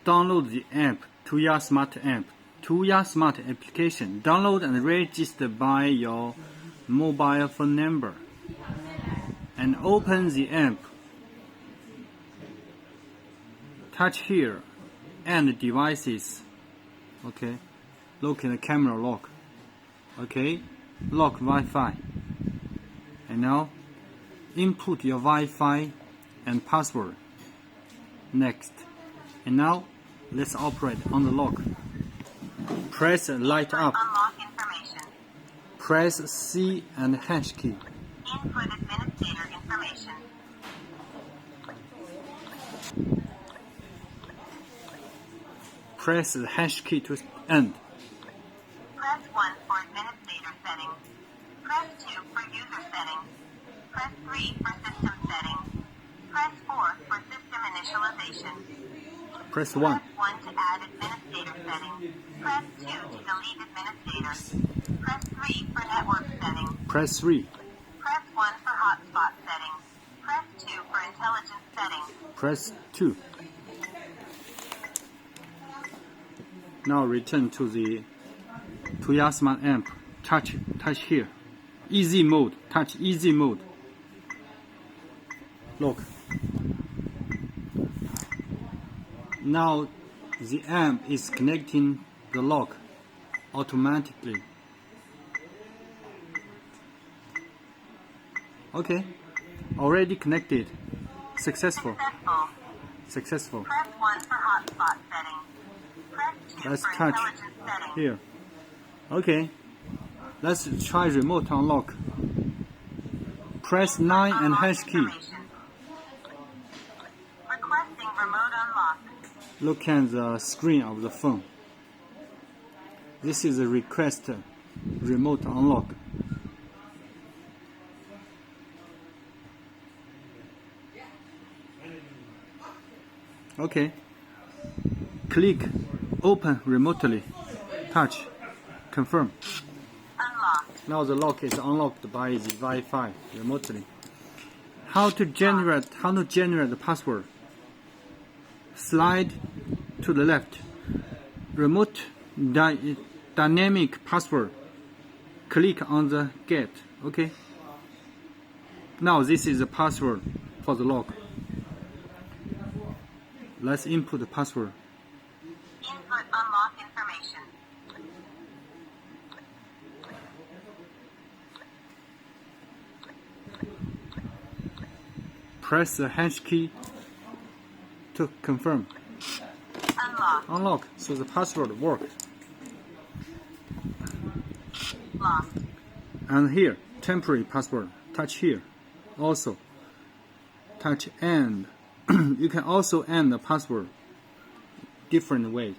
download the app, Tuya Smart App. Tuya Smart application. Download and register by your mobile phone number. And open the app. Touch here and devices. Okay. Look in the camera lock. Okay. Lock Wi-Fi. And now input your Wi-Fi and password. Next. And now let's operate on the lock. Press light up. Unlock information. Press C and hash key. Input administrator information. Press the hash key to end. Press 1 for administrator settings. Press 2 for user settings. Press 3 for system settings. Press 4 for system initialization. Press 1. Press 1 to add administrator settings. Press 2 to delete administrator. Press 3 for network settings. Press 3. Press 1 for hotspot settings. Press 2 for intelligence settings. Press 2. Now return to the Tuya Smart App. Touch here. Easy mode. Touch easy mode. Look. Now the app is connecting the lock automatically. Okay. Already connected. Successful. Successful. Press 1 for hotspot settings. Press 2 Let's for touch intelligence settings. here. Okay. Let's try remote unlock. Press 9 and Unlock hash key. information. Requesting remote unlock. Look at the screen of the phone. This is a request remote unlock. Okay. Click open remotely. Touch. Confirm. Unlocked. Now the lock is unlocked by the Wi-Fi remotely. How to generate the password? Slide to the left. Remote dynamic password. Click on the get. Okay. Now this is the password for the lock. Let's input the password. Input unlock information. Press the hash key to confirm. Unlock. Unlock. So the password worked. Locked. And here, temporary password. Touch here. Also, touch end. You can also end the password different way.